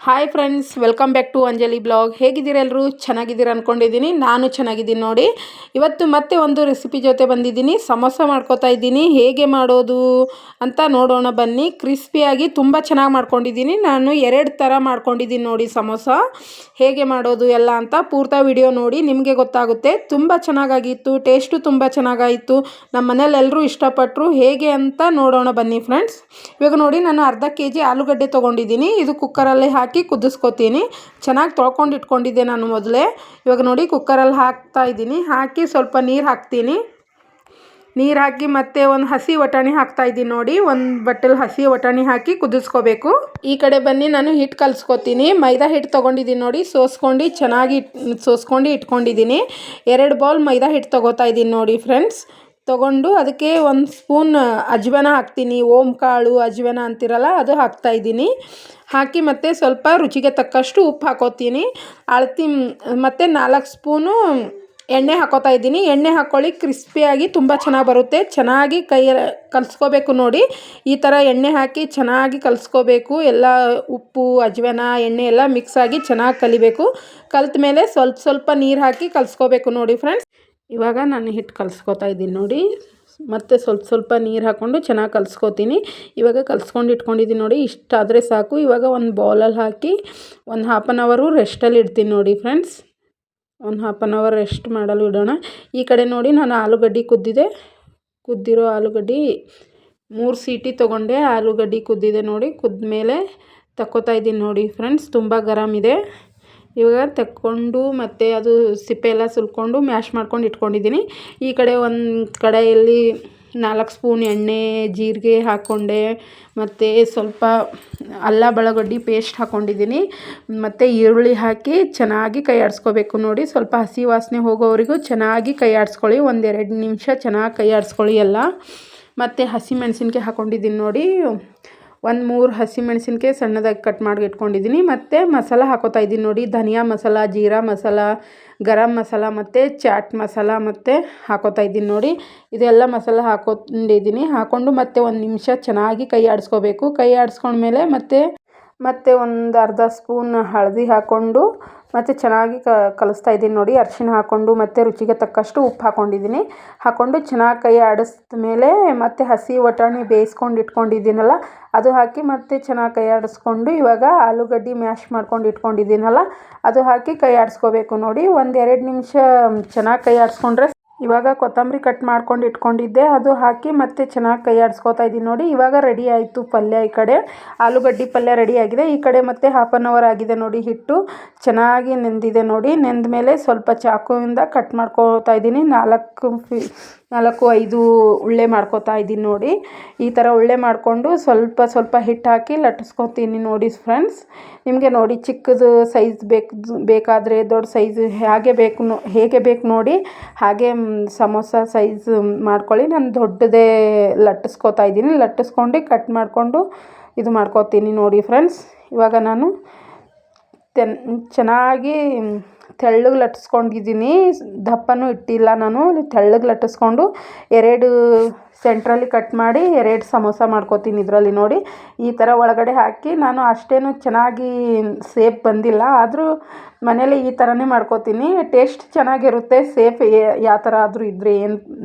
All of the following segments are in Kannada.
Hi friends, welcome back to Anjali blog. ಹೇಗಿದ್ದೀರಾ ಎಲ್ಲರೂ? ಚೆನ್ನಾಗಿದ್ದೀರಾ ಅಂದ್ಕೊಂಡಿದ್ದೀನಿ. ನಾನು ಚೆನ್ನಾಗಿದ್ದೀನಿ ನೋಡಿ. ಇವತ್ತು ಮತ್ತೆ ಒಂದು ರೆಸಿಪಿ ಜೊತೆ ಬಂದಿದ್ದೀನಿ. ಸಮೋಸ ಮಾಡ್ಕೋತಾ ಇದ್ದೀನಿ. ಹೇಗೆ ಮಾಡೋದು ಅಂತ ನೋಡೋಣ ಬನ್ನಿ. ಕ್ರಿಸ್ಪಿಯಾಗಿ ತುಂಬ ಚೆನ್ನಾಗಿ ಮಾಡ್ಕೊಂಡಿದ್ದೀನಿ. ನಾನು 2 ಥರ ಮಾಡ್ಕೊಂಡಿದ್ದೀನಿ ನೋಡಿ ಸಮೋಸ. ಹೇಗೆ ಮಾಡೋದು ಎಲ್ಲ ಅಂತ ಪೂರ್ತಿ ವಿಡಿಯೋ ನೋಡಿ, ನಿಮಗೆ ಗೊತ್ತಾಗುತ್ತೆ. ತುಂಬ ಚೆನ್ನಾಗಾಗಿತ್ತು, ಟೇಸ್ಟು ತುಂಬ ಚೆನ್ನಾಗಾಯಿತು. ನಮ್ಮ ಮನೇಲಿ ಎಲ್ಲರೂ ಇಷ್ಟಪಟ್ಟರು. ಹೇಗೆ ಅಂತ ನೋಡೋಣ ಬನ್ನಿ ಫ್ರೆಂಡ್ಸ್. ಇವಾಗ ನೋಡಿ, ನಾನು ಅರ್ಧ kg ಆಲೂಗಡ್ಡೆ ತೊಗೊಂಡಿದ್ದೀನಿ. ಇದು ಕುಕ್ಕರಲ್ಲಿ ಹಾಕಿ ಕುದಿಸ್ಕೊತೀನಿ. ಚೆನ್ನಾಗಿ ತೊಳ್ಕೊಂಡು ಇಟ್ಕೊಂಡಿದ್ದೆ ನಾನು ಮೊದಲೇ. ಇವಾಗ ನೋಡಿ ಕುಕ್ಕರಲ್ಲಿ ಹಾಕ್ತಾ ಇದ್ದೀನಿ. ಹಾಕಿ ಸ್ವಲ್ಪ ನೀರು ಹಾಕ್ತೀನಿ. ನೀರು ಹಾಕಿ ಮತ್ತೆ ಒಂದು ಹಸಿ ವಟಾಣಿ ಹಾಕ್ತಾ ಇದ್ದೀನಿ ನೋಡಿ. ಒಂದು ಬಟ್ಟಲು ಹಸಿ ವಟಾಣಿ ಹಾಕಿ ಕುದಿಸ್ಕೋಬೇಕು. ಈ ಕಡೆ ಬನ್ನಿ, ನಾನು ಹಿಟ್ಟು ಕಲಿಸ್ಕೊತೀನಿ. ಮೈದಾ ಹಿಟ್ಟು ತೊಗೊಂಡಿದ್ದೀನಿ ನೋಡಿ. ಚೆನ್ನಾಗಿ ಸೋಸ್ಕೊಂಡು ಇಟ್ಕೊಂಡಿದ್ದೀನಿ. 2 ಬೌಲ್ ಮೈದಾ ಹಿಟ್ಟು ತೊಗೋತಾ ಇದ್ದೀನಿ ನೋಡಿ ಫ್ರೆಂಡ್ಸ್. ತೊಗೊಂಡು ಅದಕ್ಕೆ 1 ಸ್ಪೂನ್ ಅಜ್ವಾನ ಹಾಕ್ತೀನಿ. ಓಂ ಕಾಳು ಅಜ್ವಾನ ಅಂತಿರಲ್ಲ, ಅದು ಹಾಕ್ತಾಯಿದ್ದೀನಿ. ಹಾಕಿ ಮತ್ತು ಸ್ವಲ್ಪ ರುಚಿಗೆ ತಕ್ಕಷ್ಟು ಉಪ್ಪು ಹಾಕೋತೀನಿ. ಅಳತಿ ಮತ್ತು 4 ಸ್ಪೂನು ಎಣ್ಣೆ ಹಾಕೋತಾ ಇದ್ದೀನಿ. ಎಣ್ಣೆ ಹಾಕ್ಕೊಳ್ಳಿ, ಕ್ರಿಸ್ಪಿಯಾಗಿ ತುಂಬ ಚೆನ್ನಾಗಿ ಬರುತ್ತೆ. ಚೆನ್ನಾಗಿ ಕಲಿಸ್ಕೋಬೇಕು ನೋಡಿ. ಈ ಥರ ಎಣ್ಣೆ ಹಾಕಿ ಚೆನ್ನಾಗಿ ಕಲಿಸ್ಕೋಬೇಕು. ಎಲ್ಲ ಉಪ್ಪು ಅಜ್ವಾನ ಎಣ್ಣೆ ಎಲ್ಲ ಮಿಕ್ಸಾಗಿ ಚೆನ್ನಾಗಿ ಕಲಿಬೇಕು. ಕಲಿತ ಮೇಲೆ ಸ್ವಲ್ಪ ನೀರು ಹಾಕಿ ಕಲಿಸ್ಕೋಬೇಕು ನೋಡಿ ಫ್ರೆಂಡ್ಸ್. ಇವಾಗ ನಾನು ಹಿಟ್ಟು ಕಲಿಸ್ಕೋತಾ ಇದ್ದೀನಿ ನೋಡಿ. ಮತ್ತು ಸ್ವಲ್ಪ ನೀರು ಹಾಕ್ಕೊಂಡು ಚೆನ್ನಾಗಿ ಕಲಿಸ್ಕೋತೀನಿ. ಇವಾಗ ಕಲಿಸ್ಕೊಂಡು ಇಟ್ಕೊಂಡಿದ್ದೀನಿ ನೋಡಿ. ಇಷ್ಟಾದರೆ ಸಾಕು. ಇವಾಗ ಒಂದು ಬೌಲಲ್ಲಿ ಹಾಕಿ ಒಂದು 1/2 ಅವರ್ ರೆಸ್ಟಲ್ಲಿ ಇಡ್ತೀನಿ ನೋಡಿ ಫ್ರೆಂಡ್ಸ್. ಒಂದು 1/2 ಅವರ್ ರೆಸ್ಟ್ ಮಾಡಲು ಇಡೋಣ. ಈ ಕಡೆ ನೋಡಿ, ನಾನು ಆಲೂಗಡ್ಡೆ ಕುದ್ದಿರೋ ಆಲೂಗಡ್ಡೆ 3 ಸೀಟಿ ತೊಗೊಂಡೆ. ಆಲೂಗಡ್ಡೆ ಕುದ್ದಿದೆ ನೋಡಿ. ಕುದ್ಮೇಲೆ ತಕ್ಕೋತಾ ಇದ್ದೀನಿ ನೋಡಿ ಫ್ರೆಂಡ್ಸ್. ತುಂಬ ಗರಮ್ ಇದೆ. ಇವಾಗ ತಕ್ಕೊಂಡು ಮತ್ತು ಅದು ಸಿಪ್ಪೆ ಎಲ್ಲ ಸುಲ್ಕೊಂಡು ಮ್ಯಾಶ್ ಮಾಡ್ಕೊಂಡು ಇಟ್ಕೊಂಡಿದ್ದೀನಿ. ಈ ಕಡೆ ಒಂದು ಕಡೆಯಲ್ಲಿ 4 ಸ್ಪೂನ್ ಎಣ್ಣೆ, ಜೀರಿಗೆ ಹಾಕ್ಕೊಂಡೆ. ಮತ್ತು ಸ್ವಲ್ಪ ಅಲ್ಲ ಬೆಳಗಡ್ಡಿ ಪೇಸ್ಟ್ ಹಾಕ್ಕೊಂಡಿದ್ದೀನಿ. ಮತ್ತು ಈರುಳ್ಳಿ ಹಾಕಿ ಚೆನ್ನಾಗಿ ಕೈ ಆಡಿಸ್ಕೋಬೇಕು ನೋಡಿ. ಸ್ವಲ್ಪ ಹಸಿ ವಾಸನೆ ಹೋಗೋವರೆಗೂ ಚೆನ್ನಾಗಿ ಕೈ ಆಡಿಸ್ಕೊಳ್ಳಿ. 1-2 ನಿಮಿಷ ಚೆನ್ನಾಗಿ ಕೈ ಆಡಿಸ್ಕೊಳ್ಳಿ ಎಲ್ಲ. ಮತ್ತು ಹಸಿಮೆಣಸಿನ್ಕಾಯಿ ಹಾಕ್ಕೊಂಡಿದ್ದೀನಿ ನೋಡಿ. 1-3 ಹಸಿಮೆಣಸಿನ್ಕಾಯಿ ಸಣ್ಣದಾಗಿ ಕಟ್ ಮಾಡಿ ಇಟ್ಕೊಂಡಿದ್ದೀನಿ. ಮತ್ತು ಮಸಾಲ ಹಾಕೋತಾ ಇದ್ದೀನಿ ನೋಡಿ. ಧನಿಯಾ ಮಸಾಲ, ಜೀರಾ ಮಸಾಲ, ಗರಂ ಮಸಾಲ ಮತ್ತು ಚಾಟ್ ಮಸಾಲ ಮತ್ತು ಹಾಕೋತಾ ಇದ್ದೀನಿ ನೋಡಿ. ಇದೆಲ್ಲ ಮಸಾಲ ಹಾಕ್ಕೊಂಡಿದ್ದೀನಿ. ಹಾಕ್ಕೊಂಡು ಮತ್ತೆ 1 ನಿಮಿಷ ಚೆನ್ನಾಗಿ ಕೈ ಆಡಿಸ್ಕೋಬೇಕು. ಕೈ ಆಡಿಸ್ಕೊಂಡ್ಮೇಲೆ ಮತ್ತೆ ಒಂದು ಅರ್ಧ ಸ್ಪೂನ್ ಹಳದಿ ಹಾಕ್ಕೊಂಡು ಮತ್ತು ಚೆನ್ನಾಗಿ ಕಲಿಸ್ತಾ ಇದ್ದೀನಿ ನೋಡಿ. ಅರಿಶಿಣ ಹಾಕ್ಕೊಂಡು ಮತ್ತು ರುಚಿಗೆ ತಕ್ಕಷ್ಟು ಉಪ್ಪು ಹಾಕ್ಕೊಂಡಿದ್ದೀನಿ. ಹಾಕ್ಕೊಂಡು ಚೆನ್ನಾಗಿ ಕೈ ಆಡಿಸಿದ ಮೇಲೆ ಮತ್ತು ಹಸಿ ವಟಾಣಿ ಬೇಯಿಸ್ಕೊಂಡು ಇಟ್ಕೊಂಡಿದ್ದೀನಲ್ಲ, ಅದು ಹಾಕಿ ಮತ್ತೆ ಚೆನ್ನಾಗಿ ಕೈ ಆಡಿಸ್ಕೊಂಡು ಇವಾಗ ಆಲೂಗಡ್ಡೆ ಮ್ಯಾಶ್ ಮಾಡ್ಕೊಂಡು ಇಟ್ಕೊಂಡಿದ್ದೀನಲ್ಲ, ಅದು ಹಾಕಿ ಕೈ ಆಡಿಸ್ಕೋಬೇಕು ನೋಡಿ. 1-2 ನಿಮಿಷ ಚೆನ್ನಾಗಿ ಕೈ ಆಡಿಸ್ಕೊಂಡ್ರೆ ಇವಾಗ ಕೊತ್ತಂಬರಿ ಕಟ್ ಮಾಡ್ಕೊಂಡು ಇಟ್ಕೊಂಡಿದ್ದೆ, ಅದು ಹಾಕಿ ಮತ್ತೆ ಚೆನ್ನಾಗಿ ಕೈ ಆಡಿಸ್ಕೋತಾ ಇದ್ದೀನಿ ನೋಡಿ. ಇವಾಗ ರೆಡಿ ಆಯಿತು ಪಲ್ಯ. ಈ ಕಡೆ ಆಲೂಗಡ್ಡೆ ಪಲ್ಯ ರೆಡಿ ಆಗಿದೆ. ಈ ಕಡೆ ಮತ್ತೆ 1/2 ಅವರ್ ಆಗಿದೆ ನೋಡಿ. ಹಿಟ್ಟು ಚೆನ್ನಾಗಿ ನೆಂದಿದೆ ನೋಡಿ. ನೆಂದ ಮೇಲೆ ಸ್ವಲ್ಪ ಚಾಕುವಿಂದ ಕಟ್ ಮಾಡ್ಕೋತಾ ಇದ್ದೀನಿ. 4-5 ಉಳ್ಳೆ ಮಾಡ್ಕೋತಾ ಇದ್ದೀನಿ ನೋಡಿ. ಈ ಥರ ಉಳ್ಳೆ ಮಾಡಿಕೊಂಡು ಸ್ವಲ್ಪ ಹಿಟ್ಟು ಹಾಕಿ ಲಟ್ಟಿಸ್ಕೊತೀನಿ ನೋಡಿ ಫ್ರೆಂಡ್ಸ್. ನಿಮಗೆ ನೋಡಿ, ಚಿಕ್ಕದು ಸೈಜ್ ಬೇಕಾದರೆ ದೊಡ್ಡ ಸೈಜ್ ಹೇಗೆ ಬೇಕು ನೋಡಿ ಹಾಗೆ ಸಮೋಸ ಸೈಜ್ ಮಾಡ್ಕೊಳ್ಳಿ. ನಾನು ದೊಡ್ಡದೇ ಲಟ್ಟಿಸ್ಕೊತಾ ಇದ್ದೀನಿ. ಲಟ್ಟಿಸ್ಕೊಂಡು ಕಟ್ ಮಾಡಿಕೊಂಡು ಇದು ಮಾಡ್ಕೋತೀನಿ ನೋಡಿ ಫ್ರೆಂಡ್ಸ್. ಇವಾಗ ನಾನು ಚೆನ್ನಾಗಿ ತೆಳ್ಳಗೆ ಲಟ್ಟಿಸ್ಕೊಂಡಿದ್ದೀನಿ. ದಪ್ಪನೂ ಇಟ್ಟಿಲ್ಲ ನಾನು. ತೆಳ್ಳಗೆ ಲಟ್ಟಿಸ್ಕೊಂಡು 2 ಸೆಂಟ್ರಲ್ಲಿ ಕಟ್ ಮಾಡಿ 2 ಸಮೋಸ ಮಾಡ್ಕೋತೀನಿ ಇದರಲ್ಲಿ ನೋಡಿ. ಈ ಥರ ಒಳಗಡೆ ಹಾಕಿ, ನಾನು ಅಷ್ಟೇನು ಚೆನ್ನಾಗಿ ಸೇಪ್ ಬಂದಿಲ್ಲ, ಆದರೂ ಮನೇಲಿ ಈ ಥರನೇ ಮಾಡ್ಕೋತೀನಿ. ಟೇಸ್ಟ್ ಚೆನ್ನಾಗಿರುತ್ತೆ. ಸೇಪ್ ಯಾವ ಥರ ಆದರೂ ಇದ್ದರೆ ಏನು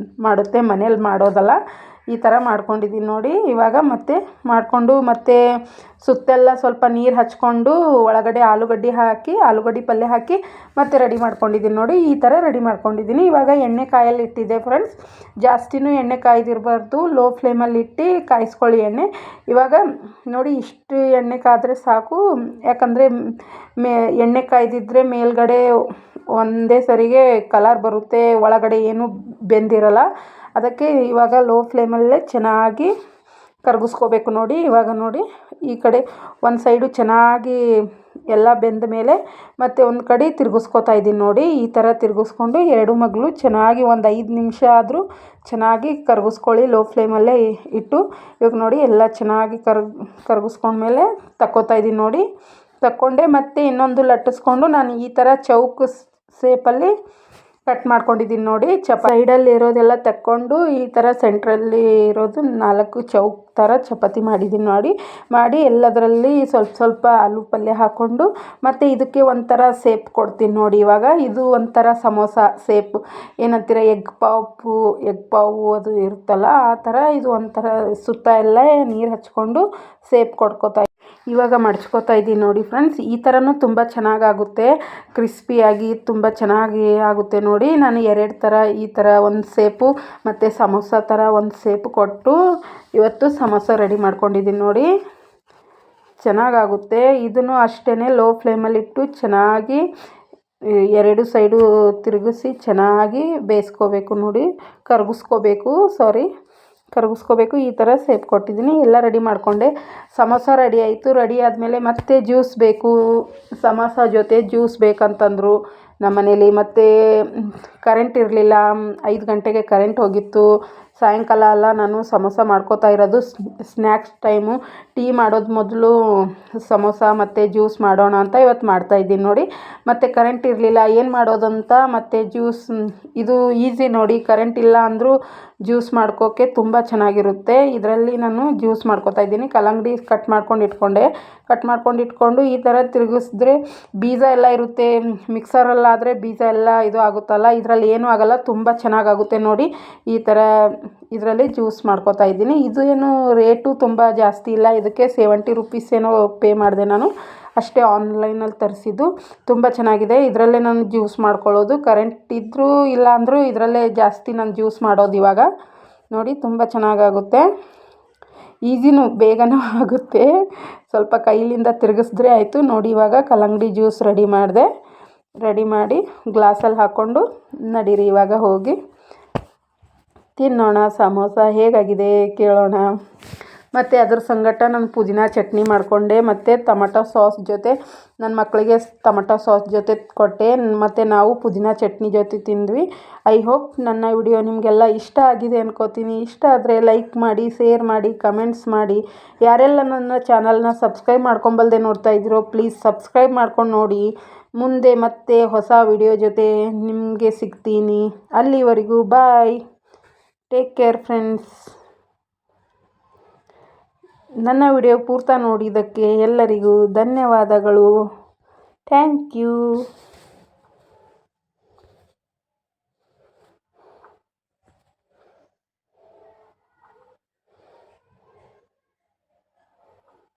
ಮಾಡುತ್ತೆ, ಮನೇಲಿ ಮಾಡೋದಲ್ಲ. ಈ ಥರ ಮಾಡ್ಕೊಂಡಿದ್ದೀನಿ ನೋಡಿ. ಇವಾಗ ಮತ್ತೆ ಮಾಡಿಕೊಂಡು ಮತ್ತೆ ಸುತ್ತೆಲ್ಲ ಸ್ವಲ್ಪ ನೀರು ಹಚ್ಕೊಂಡು ಒಳಗಡೆ ಆಲೂಗಡ್ಡೆ ಪಲ್ಯ ಹಾಕಿ ಮತ್ತೆ ರೆಡಿ ಮಾಡ್ಕೊಂಡಿದ್ದೀನಿ ನೋಡಿ. ಈ ಥರ ರೆಡಿ ಮಾಡ್ಕೊಂಡಿದ್ದೀನಿ. ಇವಾಗ ಎಣ್ಣೆ ಕಾಯಲ್ಲಿ ಇಟ್ಟಿದ್ದೆ ಫ್ರೆಂಡ್ಸ್. ಜಾಸ್ತಿನೂ ಎಣ್ಣೆ ಕಾಯ್ದಿರಬಾರ್ದು. ಲೋ ಫ್ಲೇಮಲ್ಲಿ ಇಟ್ಟು ಕಾಯಿಸ್ಕೊಳ್ಳಿ ಎಣ್ಣೆ. ಇವಾಗ ನೋಡಿ, ಇಷ್ಟು ಎಣ್ಣೆ ಕಾದರೆ ಸಾಕು. ಯಾಕಂದರೆ ಎಣ್ಣೆ ಕಾಯ್ದಿದ್ರೆ ಮೇಲ್ಗಡೆ ಒಂದೇ ಸರಿಗೆ ಕಲರ್ ಬರುತ್ತೆ, ಒಳಗಡೆ ಏನೂ ಬೆಂದಿರಲ್ಲ. ಅದಕ್ಕೆ ಇವಾಗ ಲೋ ಫ್ಲೇಮಲ್ಲೇ ಚೆನ್ನಾಗಿ ಕರಗಿಸ್ಕೋಬೇಕು ನೋಡಿ. ಇವಾಗ ನೋಡಿ, ಈ ಕಡೆ ಒಂದು ಸೈಡು ಚೆನ್ನಾಗಿ ಎಲ್ಲ ಬೆಂದ ಮೇಲೆ ಮತ್ತೆ ಒಂದು ಕಡೆ ತಿರುಗಿಸ್ಕೋತಾ ಇದ್ದೀನಿ ನೋಡಿ. ಈ ಥರ ತಿರುಗಿಸ್ಕೊಂಡು 2 ಮಗ್ಲು ಚೆನ್ನಾಗಿ ಒಂದು 5 ನಿಮಿಷ ಆದರೂ ಚೆನ್ನಾಗಿ ಕರಗಿಸ್ಕೊಳ್ಳಿ ಲೋ ಫ್ಲೇಮಲ್ಲೇ ಇಟ್ಟು. ಇವಾಗ ನೋಡಿ, ಎಲ್ಲ ಚೆನ್ನಾಗಿ ಕರಗಿಸ್ಕೊಂಡ್ಮೇಲೆ ತಕ್ಕೋತಾ ಇದ್ದೀನಿ ನೋಡಿ. ತಕ್ಕೊಂಡೆ ಮತ್ತೆ ಇನ್ನೊಂದು ಲಟ್ಟಿಸ್ಕೊಂಡು ನಾನು ಈ ಥರ ಚೌಕ ಸೇಪಲ್ಲಿ ಕಟ್ ಮಾಡ್ಕೊಂಡಿದ್ದೀನಿ ನೋಡಿ. ಸೈಡಲ್ಲಿ ಇರೋದೆಲ್ಲ ತಕ್ಕೊಂಡು ಈ ಥರ ಸೆಂಟ್ರಲ್ಲಿ ಇರೋದು 4 ಚೌಕ್ ಥರ ಚಪಾತಿ ಮಾಡಿದ್ದೀನಿ ಮಾಡಿ ಎಲ್ಲದರಲ್ಲಿ ಸ್ವಲ್ಪ ಸ್ವಲ್ಪ ಆಲೂ ಪಲ್ಯ ಹಾಕ್ಕೊಂಡು ಮತ್ತು ಇದಕ್ಕೆ ಒಂಥರ ಸೇಪ್ ಕೊಡ್ತೀನಿ ನೋಡಿ. ಇವಾಗ ಇದು ಒಂಥರ ಸಮೋಸ ಸೇಪ್ ಏನಂತೀರ, ಎಗ್ ಪಾವು ಅದು ಇರುತ್ತಲ್ಲ ಆ ಥರ ಇದು ಒಂಥರ ಸುತ್ತ ಎಲ್ಲ ನೀರು ಹಚ್ಕೊಂಡು ಸೇಪ್ ಕೊಡ್ಕೋತಾ ಇವಾಗ ಮಡ್ಚ್ಕೋತಾ ಇದ್ದೀನಿ ನೋಡಿ ಫ್ರೆಂಡ್ಸ್. ಈ ಥರನೂ ತುಂಬ ಚೆನ್ನಾಗಾಗುತ್ತೆ, ಕ್ರಿಸ್ಪಿಯಾಗಿ ತುಂಬ ಚೆನ್ನಾಗಿ ಆಗುತ್ತೆ ನೋಡಿ. ನಾನು 2 ಥರ ಈ ಥರ ಒಂದು ಸೇಪು ಮತ್ತು ಸಮೋಸ ಥರ ಒಂದು ಸೇಪು ಕೊಟ್ಟು ಇವತ್ತು ಸಮೋಸ ರೆಡಿ ಮಾಡ್ಕೊಂಡಿದ್ದೀನಿ ನೋಡಿ. ಚೆನ್ನಾಗಾಗುತ್ತೆ. ಇದನ್ನು ಅಷ್ಟೇ ಲೋ ಫ್ಲೇಮಲ್ಲಿಟ್ಟು ಚೆನ್ನಾಗಿ 2 ಸೈಡು ತಿರುಗಿಸಿ ಚೆನ್ನಾಗಿ ಬೇಯಿಸ್ಕೋಬೇಕು ನೋಡಿ, ಕರಗಿಸ್ಕೋಬೇಕು. ಈ ಥರ ಸೇಪ್ ಕೊಟ್ಟಿದ್ದೀನಿ. ಎಲ್ಲ ರೆಡಿ ಮಾಡಿಕೊಂಡೆ. ಸಮೋಸ ರೆಡಿ ಆಯಿತು. ರೆಡಿ ಆದಮೇಲೆ ಮತ್ತೆ ಜ್ಯೂಸ್ ಬೇಕು, ಸಮೋಸ ಜೊತೆ ಜ್ಯೂಸ್ ಬೇಕಂತಂದರು ನಮ್ಮ ಮನೇಲಿ. ಮತ್ತು ಕರೆಂಟ್ ಇರಲಿಲ್ಲ, 5 ಗಂಟೆಗೆ ಕರೆಂಟ್ ಹೋಗಿತ್ತು. ಸಾಯಂಕಾಲ ಎಲ್ಲ ನಾನು ಸಮೋಸ ಮಾಡ್ಕೋತಾ ಇರೋದು ಸ್ನ್ಯಾಕ್ಸ್ ಟೈಮು. ಟೀ ಮಾಡೋದು ಮೊದಲು ಸಮೋಸ ಮತ್ತು ಜ್ಯೂಸ್ ಮಾಡೋಣ ಅಂತ ಇವತ್ತು ಮಾಡ್ತಾಯಿದ್ದೀನಿ ನೋಡಿ. ಮತ್ತು ಕರೆಂಟ್ ಇರಲಿಲ್ಲ, ಏನು ಮಾಡೋದಂತ ಮತ್ತು ಜ್ಯೂಸ್ ಇದು ಈಸಿ ನೋಡಿ. ಕರೆಂಟ್ ಇಲ್ಲ ಅಂದರೂ ಜ್ಯೂಸ್ ಮಾಡ್ಕೋಕ್ಕೆ ತುಂಬ ಚೆನ್ನಾಗಿರುತ್ತೆ. ಇದರಲ್ಲಿ ನಾನು ಜ್ಯೂಸ್ ಮಾಡ್ಕೋತಾ ಇದ್ದೀನಿ. ಕಲ್ಲಂಗಡಿ ಕಟ್ ಮಾಡ್ಕೊಂಡು ಇಟ್ಕೊಂಡು ಈ ಥರ ತಿರುಗಿಸಿದ್ರೆ ಬೀಜ ಎಲ್ಲ ಇರುತ್ತೆ. ಮಿಕ್ಸರಲ್ಲಾದರೆ ಬೀಜ ಎಲ್ಲ ಇದು ಆಗುತ್ತಲ್ಲ, ಇದರಲ್ಲಿ ಏನೂ ಆಗೋಲ್ಲ, ತುಂಬ ಚೆನ್ನಾಗಾಗುತ್ತೆ ನೋಡಿ. ಈ ಥರ ಇದರಲ್ಲಿ ಜ್ಯೂಸ್ ಮಾಡ್ಕೋತಾ ಇದ್ದೀನಿ. ಇದು ಏನು ರೇಟು ತುಂಬ ಜಾಸ್ತಿ ಇಲ್ಲ, ಇದಕ್ಕೆ 70 ರುಪೀಸ್ ಏನೋ ಪೇ ಮಾಡಿದೆ ನಾನು ಅಷ್ಟೇ, ಆನ್ಲೈನಲ್ಲಿ ತರಿಸಿದ್ದು. ತುಂಬ ಚೆನ್ನಾಗಿದೆ. ಇದರಲ್ಲೇ ನಾನು ಜ್ಯೂಸ್ ಮಾಡ್ಕೊಳ್ಳೋದು. ಕರೆಂಟ್ ಇದ್ದರೂ ಇಲ್ಲ ಅಂದರೂ ಇದರಲ್ಲೇ ಜಾಸ್ತಿ ನಾನು ಜ್ಯೂಸ್ ಮಾಡೋದು ಇವಾಗ ನೋಡಿ. ತುಂಬ ಚೆನ್ನಾಗಾಗುತ್ತೆ, ಈಸಿನೂ ಬೇಗನೂ ಆಗುತ್ತೆ. ಸ್ವಲ್ಪ ಕೈಲಿಂದ ತಿರುಗಿಸಿದ್ರೆ ಆಯಿತು ನೋಡಿ. ಇವಾಗ ಕಲ್ಲಂಗಡಿ ಜ್ಯೂಸ್ ರೆಡಿ ಮಾಡಿ ಗ್ಲಾಸಲ್ಲಿ ಹಾಕ್ಕೊಂಡು ನಡೀರಿ ಇವಾಗ ಹೋಗಿ ತಿನ್ನೋಣ. ಸಮೋಸ ಹೇಗಾಗಿದೆ ಕೇಳೋಣ. ಮತ್ತು ಅದ್ರ ಸಂಗಟ ನಾನು ಪುದೀನ ಚಟ್ನಿ ಮಾಡಿಕೊಂಡೆ ಮತ್ತು ಟೊಮಟೊ ಸಾಸ್ ಜೊತೆ ನನ್ನ ಮಕ್ಕಳಿಗೆ ಟೊಮಟೊ ಸಾಸ್ ಜೊತೆ ಕೊಟ್ಟೆ. ಮತ್ತು ನಾವು ಪುದೀನ ಚಟ್ನಿ ಜೊತೆ ತಿಂದ್ವಿ. ಐ ಹೋಪ್ ನನ್ನ ವಿಡಿಯೋ ನಿಮಗೆಲ್ಲ ಇಷ್ಟ ಆಗಿದೆ ಅನ್ಕೋತೀನಿ. ಇಷ್ಟ ಆದರೆ ಲೈಕ್ ಮಾಡಿ, ಶೇರ್ ಮಾಡಿ, ಕಮೆಂಟ್ಸ್ ಮಾಡಿ. ಯಾರೆಲ್ಲ ನನ್ನ ಚಾನಲ್ನ ಸಬ್ಸ್ಕ್ರೈಬ್ ಮಾಡ್ಕೊಂಬಲ್ದೆ ನೋಡ್ತಾ ಇದ್ದೀರೋ ಪ್ಲೀಸ್ ಸಬ್ಸ್ಕ್ರೈಬ್ ಮಾಡ್ಕೊಂಡು ನೋಡಿ. ಮುಂದೆ ಮತ್ತೆ ಹೊಸ ವಿಡಿಯೋ ಜೊತೆ ನಿಮಗೆ ಸಿಗ್ತೀನಿ. ಅಲ್ಲಿವರೆಗೂ ಬಾಯ್, ಟೇಕ್ ಕೇರ್ ಫ್ರೆಂಡ್ಸ್. ನನ್ನ ವಿಡಿಯೋ ಪೂರ್ತಿ ನೋಡಿದ್ದಕ್ಕೆ ಎಲ್ಲರಿಗೂ ಧನ್ಯವಾದಗಳು. Thank you.